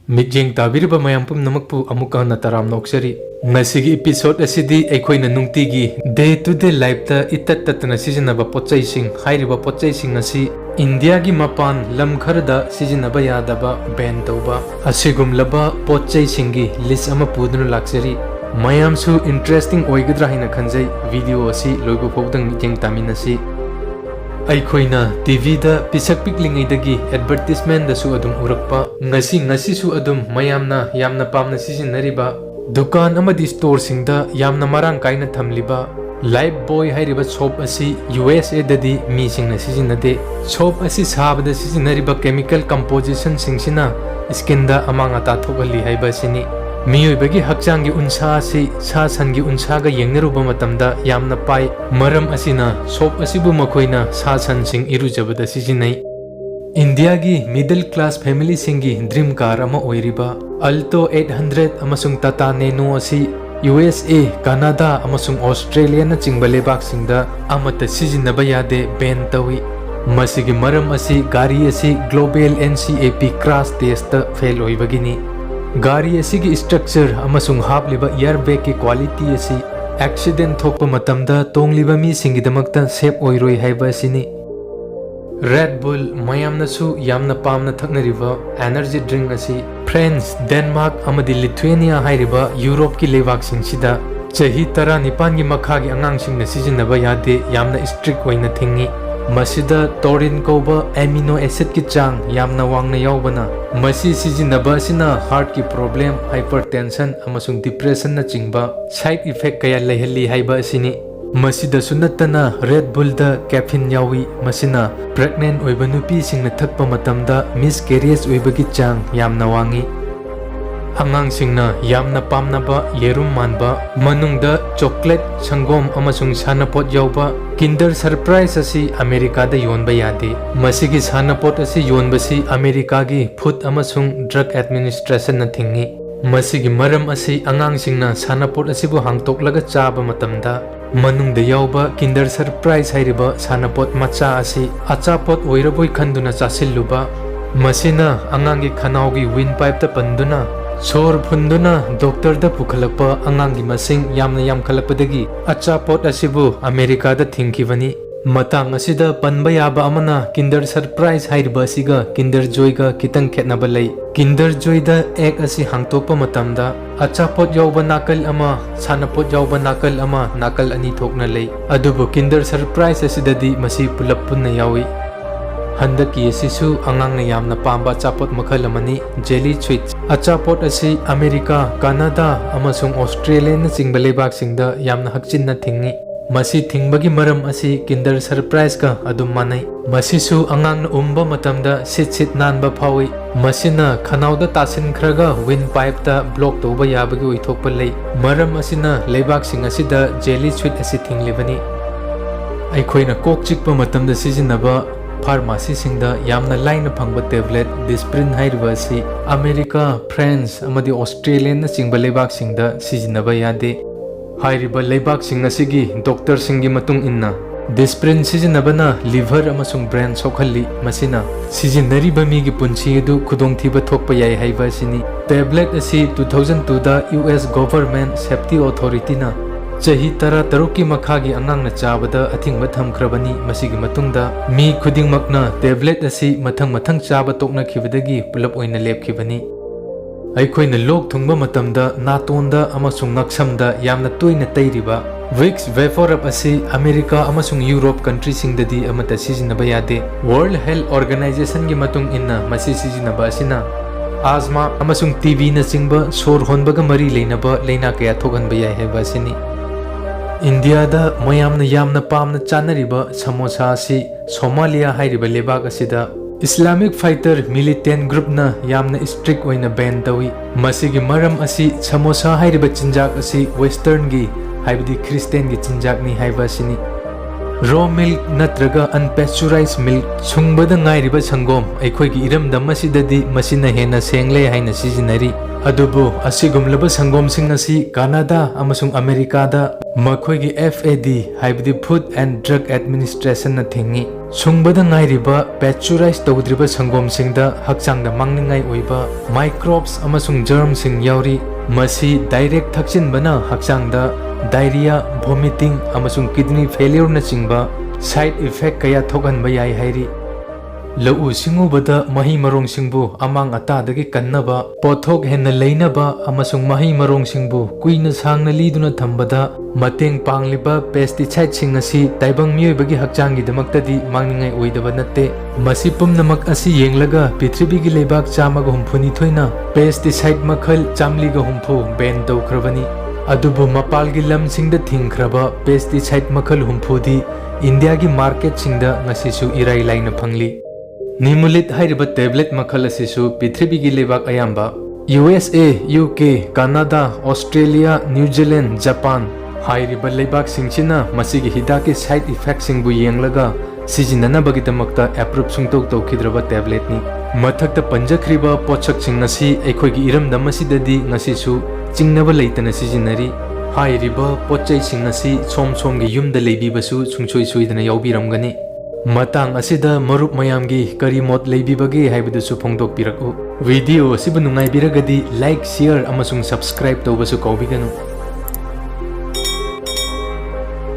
Midyeng tabiriba mayam pumnamakpu amuka na taram noksari. Ngasigi episode asidi aikoina nungtigi day to day life ta itat tatna sijinaba pochai sing hairiba pochai sing asi India gi mapan lam kharda sijinaba yadaba ban tauba asigumlaba pochai singi list ama pudunu laksari. Mayam su interesting oigadra hina khanjai video asi loibu phawdang midyeng taminasi. Aikoina TV da pisak piklingai dagi advertisement da su adum urakpa ngasi su adum mayamna yamna pamna sijinariba dukan amadi store singda yamna marang kaina thamliba life boy hairiba shop asi USA dadi mi singna sijinade shop asi sabada sijinariba chemical composition singsina skin da amanga ta thogali haiba sini मियोइबगी हक्चांगी उनसा से सा सनगी उनसागा येंगनरुबा मतमदा यामना पाई मरम असिना soap असिबु मखोइना सा सन सिंग इरुजबदा सिजिनै इंडिया की मिडिल क्लास फैमिली सिंगी ड्रीम कार अमा ओइरिबा अल्टो 800 अमसुंग टाटा नैनो असि USA कनाडा अमसुंग ऑस्ट्रेलिया न चिंगबा लेबाक सिंगदा अमता सिजिनबा यादे बैन तवी मसिगी मरम असि गाड़ी असि global NCAP crash test fail ओइबगिनी गाड़ी असिगी स्ट्रक्चर अमसुंग हापलिबा एयर बैग की क्वालिटी असि एक्सीडेंट थोकपा मतमदा तोंगलिबा मी सिंगिदमक्ता सेफ ओइरोइ हाइबा सिनी रेड बुल मयामनसु यामना पामना थकनरिबा एनर्जी ड्रिंक असि फ्रांस डेनमार्क अमदि लिथुएनिया हाइरिबा यूरोप की लेवाक सिंगसिदा चही 19 की मखागी अंगांगसिंगना सिजिनबा यादे यामना स्ट्रिक्ट ओइना थिंगी मसिदा टोरिन कोबा एमिनो एसिड की चांग यामना वांगना यावबना मसि सिजिनबा सिना हार्ट की प्रॉब्लम हाइपरटेंशन अमसुंग डिप्रेशन न चिंगबा साइड इफेक्ट कया लेहली हाइबा सिनी मसिदा सुनतना रेड बुल दा कैफीन यावी मसिना प्रेग्नेंट ओइबा नुपी सिंगना थकपा मतमदा मिसकैरेज ओइबगी चांग यामना वांगी अंगांग सिंगना यामना पामनाबा येरुम मानबा मनुंगदा चॉकलेट संगोम अमसुंग सानापोट यावबा किंडर सरप्राइज असि अमेरिका दा योनबा यादे मसिगी सानापोट असि योनबसी अमेरिका की फूड अमसुंग ड्रग एडमिनिस्ट्रेशन न थिंगी मसिगी मरम असि अंगांग सिंगना सानापोट असिबु हांगतोकलगा चाबा मतमदा मनुंगदा यावबा किंडर सरप्राइज हाइरिबा सानापोट मचा असि अचापोट ओइरबोय खंदुना चासिल्लुबा मसिना अंगांगी खनावगी विन पाइप ता पंदुना सोर फुंदुना डॉक्टर दा पुखलकपा अंगांगी मसिंग यामना यामखलकपदगी अचापोट असिबु अमेरिका दा थिंखिबनी मतांग असिदा पनबा याबा अमना किंडर सरप्राइज हाइरिबा असिगा किंडर जॉयगा कितंग खेतनाबा लई किंडर जॉयदा एग असि हांगतोकपा मतमदा अचापोट यावबा नाकल अमा सानापोट यावबा नाकल अनि थोकना लई अदुबु किंडर सरप्राइज असिददी मसि पुलप पुन्ना यावी हंदकी असिसु अंगांगना यामना पांबा अचापोट मखल अमनी जेली स्वीट्स अचापोट असि अमेरिका कनाडा अमसुंग ऑस्ट्रेलिया न चिंगबा लेबाक सिंगदा यामना हक्चिन थिंगी मसी थिंगबगी मरम असि किंडर सरप्राइज का अदुम मानै मसिसु अंगांगना उम्बा मतमदा सिट नानबा फावी मसिना खनाउदा तासिनख्रगा विन पाइप ता ब्लॉक तौबा याबगी ओइथोकपा लई मरम असिना लेबाक सिंग असिदा जेली स्वीट असि थिंगलिबनी अइखोइना कोक चिकपा मतमदा सिजिनबा फार्मेसी सिंगदा यामना लाइन फंगबा टेबलेट डिस्प्रिन हाइरिबा असि अमेरिका फ्रांस अमदि ऑस्ट्रेलिया न चिंगबा लेबाक सिंगदा सिजिनबा यादे हाइरिबा लेबाक सिंग असिगी डॉक्टर सिंगी मतुंग इन्ना डिस्प्रिन सिजिनबना लिवर अमसुंग ब्रेन सोखल्ली मसिना सिजिनरिबा मिगी पुंसी अदु खुदोंथिबा थोकपा याय हाइबा सिनी टेबलेट असि 2002 दा US गवर्नमेंट सेफ्टी अथॉरिटी ना चही 13 की मखागी अंगांगना चाबदा अथिंगबा थमख्रबनी मसिगी मतुंगदा मी खुदिंगमकना टेबलेट असि मथंग चाबा तोकनखिबदगी पुलप ओइना लेपखिबनी अइखोइना लोक थुंगबा मतमदा नातोंदा अमसुंग नक्समदा यामना तोइना तैरिबा विक्स वेफोरअप असि अमेरिका अमसुंग यूरोप कंट्री सिंगददी अमता सिजिनबा यादे वर्ल्ड हेल्थ ऑर्गेनाइजेशन की मतुंग इन्ना मसि सिजिनबा असिना आजमा अमसुंग टीबी न चिंगबा सोर होनबगा मरी लेनबा लेना कया थोगनबा याय हेबा सिनी इंडिया दा मयामना यामना पामना चानरिबा समोसा असि सोमालिया हाइरिबा लेबाक असिदा इस्लामिक फाइटर मिलिटेंट ग्रुप ना यामना स्ट्रिक्ट ओइना बैन तवी मसिगी मरम असि समोसा हाइरिबा चिंजाक असि वेस्टर्न गी हाइबदी क्रिस्टियन गी चिंजाक नि हाइबा सिनी raw milk natraga unpasteurized milk sungbada ngairiba sangom aikhoigi iramdam asidadi masina hena sengle haina sijinari adubu asigumlaba sangom sing asi Canada amasung America da makhoigi FAD haibdi Food and Drug Administration na thingi sungbada ngairiba pasteurized tawdriba sangom singda hakchangda mangningai oiba microbes amasung germ sing yauri masi direct thakchinbana hakchangda diarrhea vomiting amasung kidney failure na chingba side effect kaya thoganba yai hairi lau singubada mahi marong singbu amang atadagi kannaba pothok henna leinaba amasung mahi marong singbu kuina sangna liduna thambada mateng pangliba pesticide sing asi taibang miyobagi hakchangi damaktadi mangningai oidaba natte masi pumnamak asi yenglaga prithibigi lebak chamaga humphuni thoina pesticide makhal chamliga humphu ban tawkhrabani adubu mapalgi lamsingda thingkhraba pesticide makhal humphudi India gi market singda ngasisu irai laina phangli Nimulit hairiba tablet makhal asisu prithibigi lebak ayamba USA, UK, Canada, Australia, New Zealand, Japan hairiba lebak singchina masigi hidaki side effect singbu yenglaga sijinanabagi damakta approve sungtok tawkhidraba tablet ni mathakta panjakhriba pochak sing asi aikhoigi iramdam asidadi ngasisu chingnaba leitana sijinari hairiba pochai sing asi somgi yumda leibibasu sungsoi suidana yaubiramgani matang asida marup mayamgi kari mot leibibagi haibadusu phongdok piraku video asibu nungai biragadi like share amasung subscribe tawbasu kaubiganu